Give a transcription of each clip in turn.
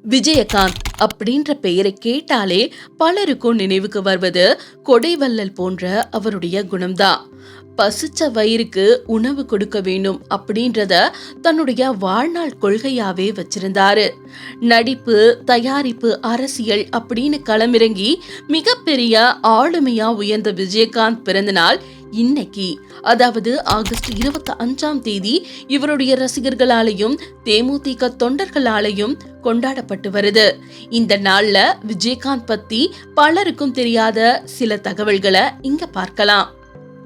விஜயகாந்த் அப்படின்ற பெயரை கேட்டாலே பலருக்கும் நினைவுக்கு வருவது கொடைவள்ளல் போன்ற அவருடைய குணம்தான். பசிச்ச வயிறுக்கு உணவு கொடுக்க வேண்டும் அப்படின்றத தன்னுடைய வாழ்நாள் கொள்கையாவே வச்சிருந்தாரு. நடிப்பு, தயாரிப்பு, அரசியல் அப்படின்னு களமிறங்கி மிகப்பெரிய ஆளுமையா உயர்ந்த விஜயகாந்த் பிறந்த நாள் இன்னைக்கு, அதாவது ஆகஸ்ட் 25 இவருடைய ரசிகர்களாலையும் தேமுதிக தொண்டர்களாலையும் கொண்டாடப்பட்டு வருது. இந்த நாள்ல விஜயகாந்த் பத்தி பலருக்கும் தெரியாத சில தகவல்களை இங்க பார்க்கலாம்.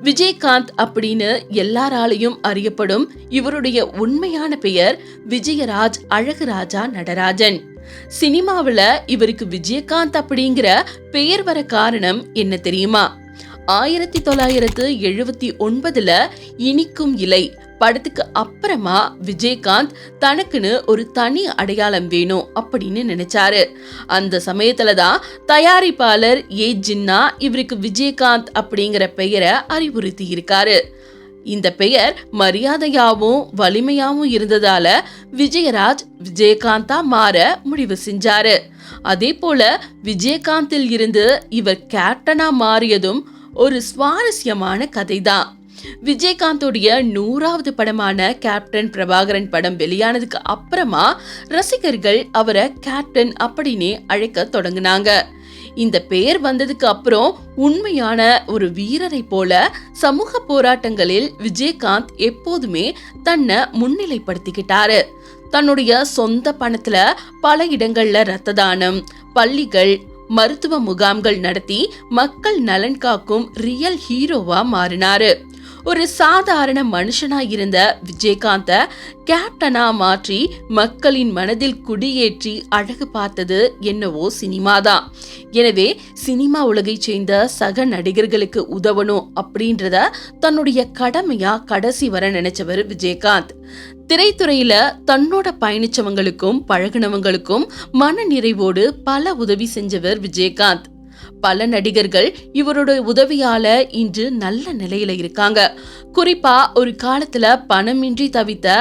விஜயகாந்த் அப்படின்னு எல்லாராலையும் அறியப்படும் இவருடைய உண்மையான பெயர் விஜயராஜ் அழகுராஜா நடராஜன். சினிமாவுல இவருக்கு விஜயகாந்த் அப்படிங்கிற பெயர் வர காரணம் என்ன தெரியுமா? 1979 இனிக்கும் இலை படத்துக்கு அப்புறமா விஜயகாந்த் தனக்குன்னு ஒரு தனி அடையாளம் வேணும் அப்படின்னு நினைச்சாரு. அந்த சமயத்துலதான் தயாரிப்பாளர் ஜின்னா இவருக்கு விஜயகாந்த் அப்படிங்கிற பெயரை அறிவுறுத்தி இருக்காரு. இந்த பெயர் மரியாதையாவும் வலிமையாவும் இருந்ததால விஜயராஜ் விஜயகாந்தா மாற முடிவு செஞ்சாரு. அதே போல விஜயகாந்தில் இருந்து இவர் கேப்டனா மாறியதும் ஒரு சுவாரஸ்யமான கதைதான். விஜயகாந்தோடைய 100வது படமான கேப்டன் பிரபாகரன் படம் வெளியானதுக்கு அப்புறமா ரசிகர்கள் அவரை கேப்டன் அப்படின்னு அழைக்க தொடங்கினாங்க. இந்த பெயர் வந்ததுக்கு அப்புறம் உண்மையான ஒரு வீரரை போல சமூக போராட்டங்களில் விஜயகாந்த் எப்போதுமே தன்னை முன்னிலைப்படுத்திக்கிட்டாரு. தன்னுடைய சொந்த பணத்துல பல இடங்கள்ல ரத்த தானம், பள்ளிகள், மருத்துவ முகாம்கள் நடத்தி மக்கள் நலன் காக்கும் ரியல் ஹீரோவா மாறினாரு. ஒரு சாதாரண மனுஷனா இருந்த விஜயகாந்த கேப்டனா மாற்றி மக்களின் மனதில் குடியேற்றி அழகு பார்த்தது என்னவோ சினிமாதான். எனவே சினிமா உலகை சேர்ந்த சக நடிகர்களுக்கு உதவணும் அப்படின்றத தன்னுடைய கடமையா கடைசி வர நினைச்சவர் விஜயகாந்த். திரைத்துறையில தன்னோட பயணிச்சவங்களுக்கும் பழகினவங்களுக்கும் மன நிறைவோடு பல உதவி செஞ்சவர் விஜயகாந்த். பல நடிகர்கள் இவரோட உதவியால இன்று நல்ல நிலையில இருக்காங்க. குறிப்பா ஒரு காலத்துல பணமின்றி தவித்த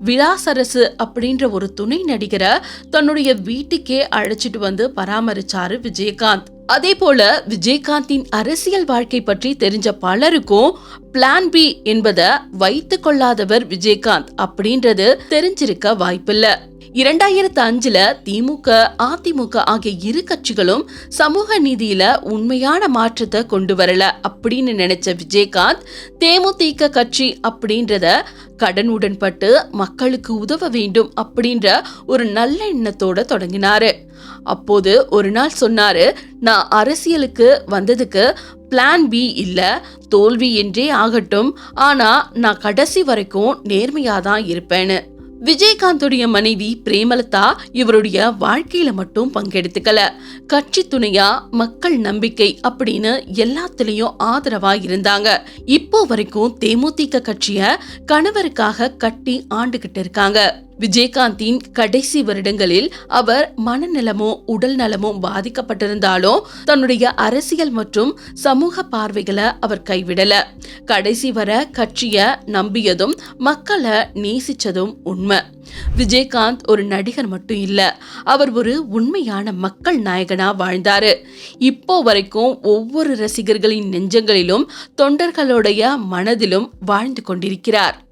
விலாசரசு அப்படின்ற ஒரு துணை நடிகரை தன்னுடைய வீட்டுக்கே அழைச்சிட்டு வந்து பராமரிச்சாரு விஜயகாந்த். அதே போல விஜயகாந்தின் அரசியல் வாழ்க்கை பற்றி தெரிஞ்ச பலருக்கும் பிளான் பி என்பதை வைத்துக் கொள்ளாதவர் விஜயகாந்த் அப்படின்றது தெரிஞ்சிருக்க வாய்ப்பில்லை. 2005 திமுக, அதிமுக ஆகிய இரு கட்சிகளும் சமூக நீதியில உண்மையான மாற்றத்தை கொண்டு வரல அப்படின்னு நினைச்ச விஜயகாந்த் தேமுதிக கட்சி அப்படின்றத கடன் உடன்பட்டு மக்களுக்கு உதவ வேண்டும் அப்படின்ற ஒரு நல்ல எண்ணத்தோட தொடங்கினாரு. அப்போது ஒரு நாள் சொன்னாரு, நான் அரசியலுக்கு வந்ததுக்கு பிளான் பி இல்ல, தோல்வி என்றே ஆகட்டும், ஆனா நான் கடைசி வரைக்கும் நேர்மையாதான் இருப்பேன்னு. விஜயகாந்துடைய மனைவி பிரேமலதா இவருடைய வாழ்க்கையில மட்டும் பங்கெடுத்துக்கல, கட்சி துணையா மக்கள் நம்பிக்கை அப்படின்னு எல்லாத்துலயும் ஆதரவா இருந்தாங்க. இப்போ வரைக்கும் தேமுதிக கட்சிய கணவருக்காக கட்டி ஆண்டுகிட்டு இருக்காங்க. விஜயகாந்தின் கடைசி வருடங்களில் அவர் மனநலமும் உடல் நலமும் பாதிக்கப்பட்டிருந்தாலும் தன்னுடைய அரசியல் மற்றும் சமூக பார்வைகளை அவர் கைவிடல. கடைசி வர கட்சிய நம்பியதும் மக்களை நேசிச்சதும் உண்மை. விஜயகாந்த் ஒரு நடிகர் மட்டும் இல்ல, அவர் ஒரு உண்மையான மக்கள் நாயகனா வாழ்ந்தாரு. இப்போ வரைக்கும் ஒவ்வொரு ரசிகர்களின் நெஞ்சங்களிலும் தொண்டர்களுடைய மனதிலும் வாழ்ந்து கொண்டிருக்கிறார்.